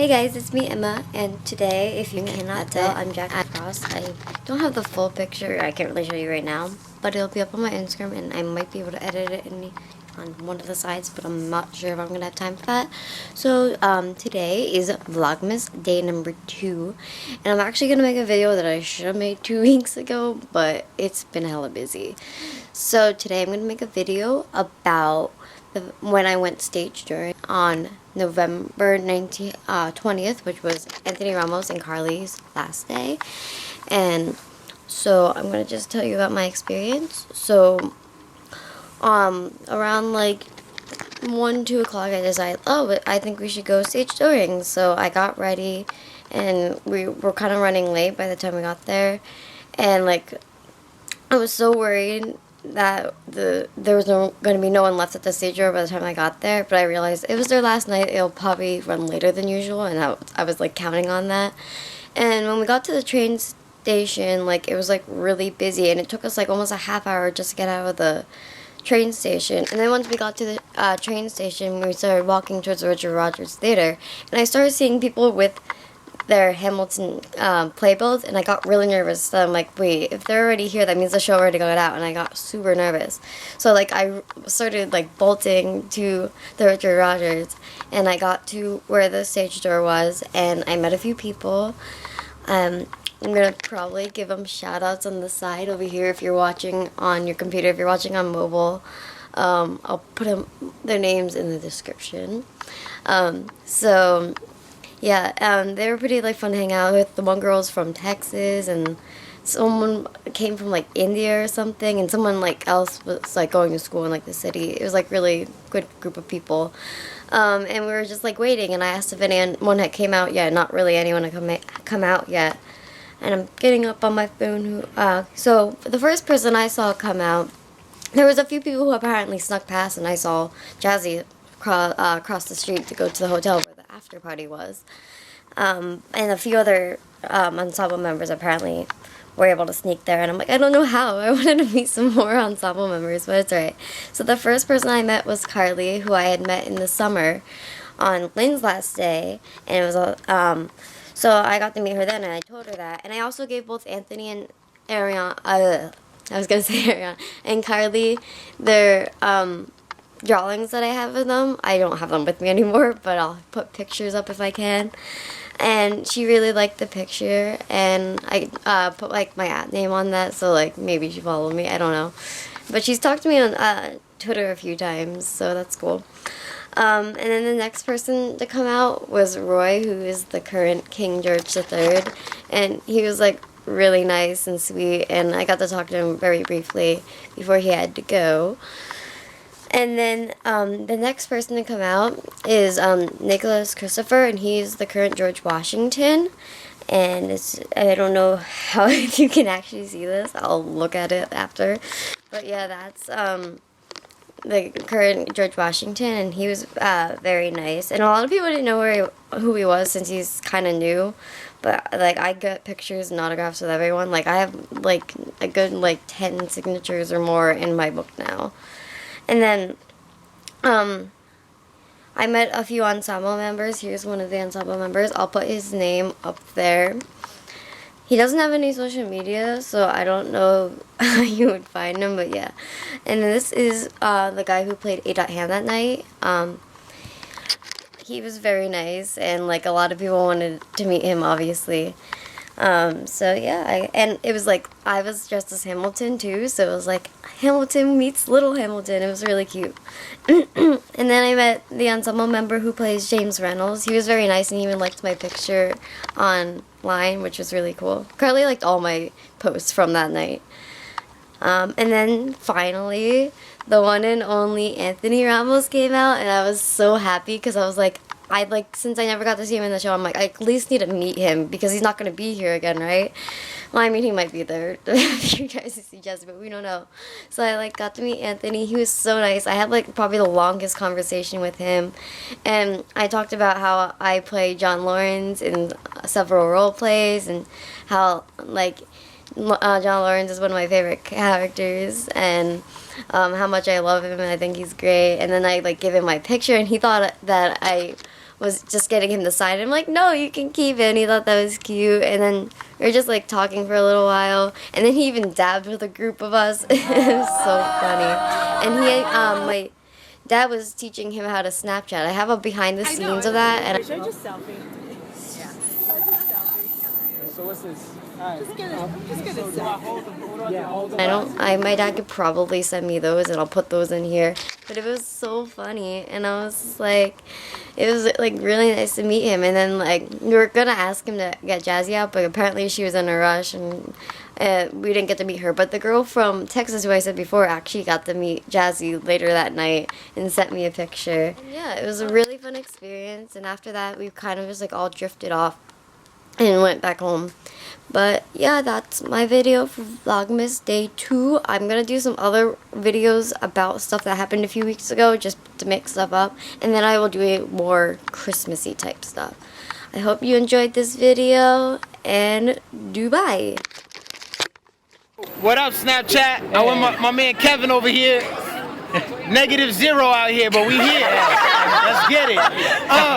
Hey guys, it's me Emma, and today, if you cannot tell, I'm Jack Cross. I don't have the full picture, I can't really show you right now, but it'll be up on my Instagram, and I might be able to edit it on one of the sides, but I'm not sure if I'm gonna have time for that. So today is Vlogmas day number 2, and I'm actually gonna make a video that I should have made 2 weeks ago, but it's been hella busy. So today I'm gonna make a video about when I went stage touring on November 20th, which was Anthony Ramos and Carly's last day. And so I'm going to just tell you about my experience. So around like 1, 2 o'clock I decided, I think we should go stage touring. So I got ready, and we were kind of running late by the time we got there. And like, I was so worried that there was going to be no one left at the stage door by the time I got there, but I realized it was their last night. It'll probably run later than usual, and I was like counting on that. And when we got to the train station, like, it was like really busy, and it took us like almost a half hour just to get out of the train station. And then once we got to the train station, we started walking towards the Richard Rogers Theater, and I started seeing people with their Hamilton playbills, and I got really nervous. So I'm like, wait, if they're already here, that means the show already got out, and I got super nervous. So like, I started like bolting to the Richard Rogers, and I got to where the stage door was, and I met a few people. I'm gonna probably give them shout outs on the side over here if you're watching on your computer. If you're watching on mobile, I'll put their names in the description. Yeah, they were pretty like fun to hang out with. The one girl's from Texas, and someone came from like India or something, and someone like else was like going to school in like the city. It was like really good group of people, and we were just like waiting. And I asked if anyone had came out yet. Not really anyone had come out yet. And I'm getting up on my phone. So the first person I saw come out, there was a few people who apparently snuck past, and I saw Jazzy cross the street to go to the hotel where the after party was. And a few other ensemble members apparently were able to sneak there, and I'm like, I don't know how. I wanted to meet some more ensemble members, but it's alright. So the first person I met was Carly, who I had met in the summer on Lynn's last day, and it was so I got to meet her then, and I told her that. And I also gave both Anthony and Ariana, I was gonna say Ariana, and Carly their drawings that I have of them. I don't have them with me anymore, but I'll put pictures up if I can. And she really liked the picture, and I put like my @ name on that, so like maybe she followed me, I don't know. But she's talked to me on Twitter a few times, so that's cool. And then the next person to come out was Roy, who is the current King George III, and he was like really nice and sweet, and I got to talk to him very briefly before he had to go. And then the next person to come out is Nicholas Christopher, and he's the current George Washington. And I don't know how if you can actually see this. I'll look at it after. But yeah, that's the current George Washington, and he was very nice. And a lot of people didn't know who he was since he's kind of new. But like, I get pictures and autographs with everyone. Like, I have like a good like 10 signatures or more in my book now. And then, I met a few ensemble members. Here's one of the ensemble members. I'll put his name up there. He doesn't have any social media, so I don't know how you would find him, but yeah. And this is the guy who played A. Ham that night. He was very nice, and like a lot of people wanted to meet him, obviously. So yeah, and it was like, I was dressed as Hamilton too, so it was like Hamilton meets Little Hamilton. It was really cute. And then I met the ensemble member who plays James Reynolds. He was very nice, and he even liked my picture online, which was really cool. Carly liked all my posts from that night. And then finally, the one and only Anthony Ramos came out, and I was so happy because I was like, since I never got to see him in the show, I'm like, I at least need to meet him because he's not going to be here again, right? Well, I mean, he might be there if you guys see Jess, but we don't know. So I like got to meet Anthony. He was so nice. I had like probably the longest conversation with him, and I talked about how I play John Lawrence in several role plays, and how like John Lawrence is one of my favorite characters, and how much I love him, and I think he's great. And then I like give him my picture, and he thought that I was just getting him to sign it. I'm like, no, you can keep it. And he thought that was cute. And then we were just like talking for a little while. And then he even dabbed with a group of us. It was so funny. And he, my dad was teaching him how to Snapchat. I have a behind the scenes of that. And should I just selfie? Yeah. So what's this? Just get a selfie. My dad could probably send me those and I'll put those in here. But it was so funny and I was just like, it was like really nice to meet him. And then like we were gonna ask him to get Jazzy out, but apparently she was in a rush and we didn't get to meet her. But the girl from Texas who I said before actually got to meet Jazzy later that night and sent me a picture. And yeah, it was a really fun experience. And after that we kind of just like all drifted off and went back home. But yeah, that's my video for Vlogmas Day 2. I'm gonna do some other videos about stuff that happened a few weeks ago just to mix stuff up, and then I will do a more Christmassy type stuff. I hope you enjoyed this video, and Dubai. What up, Snapchat? I want my man Kevin over here. -0 out here, but we here. Let's get it.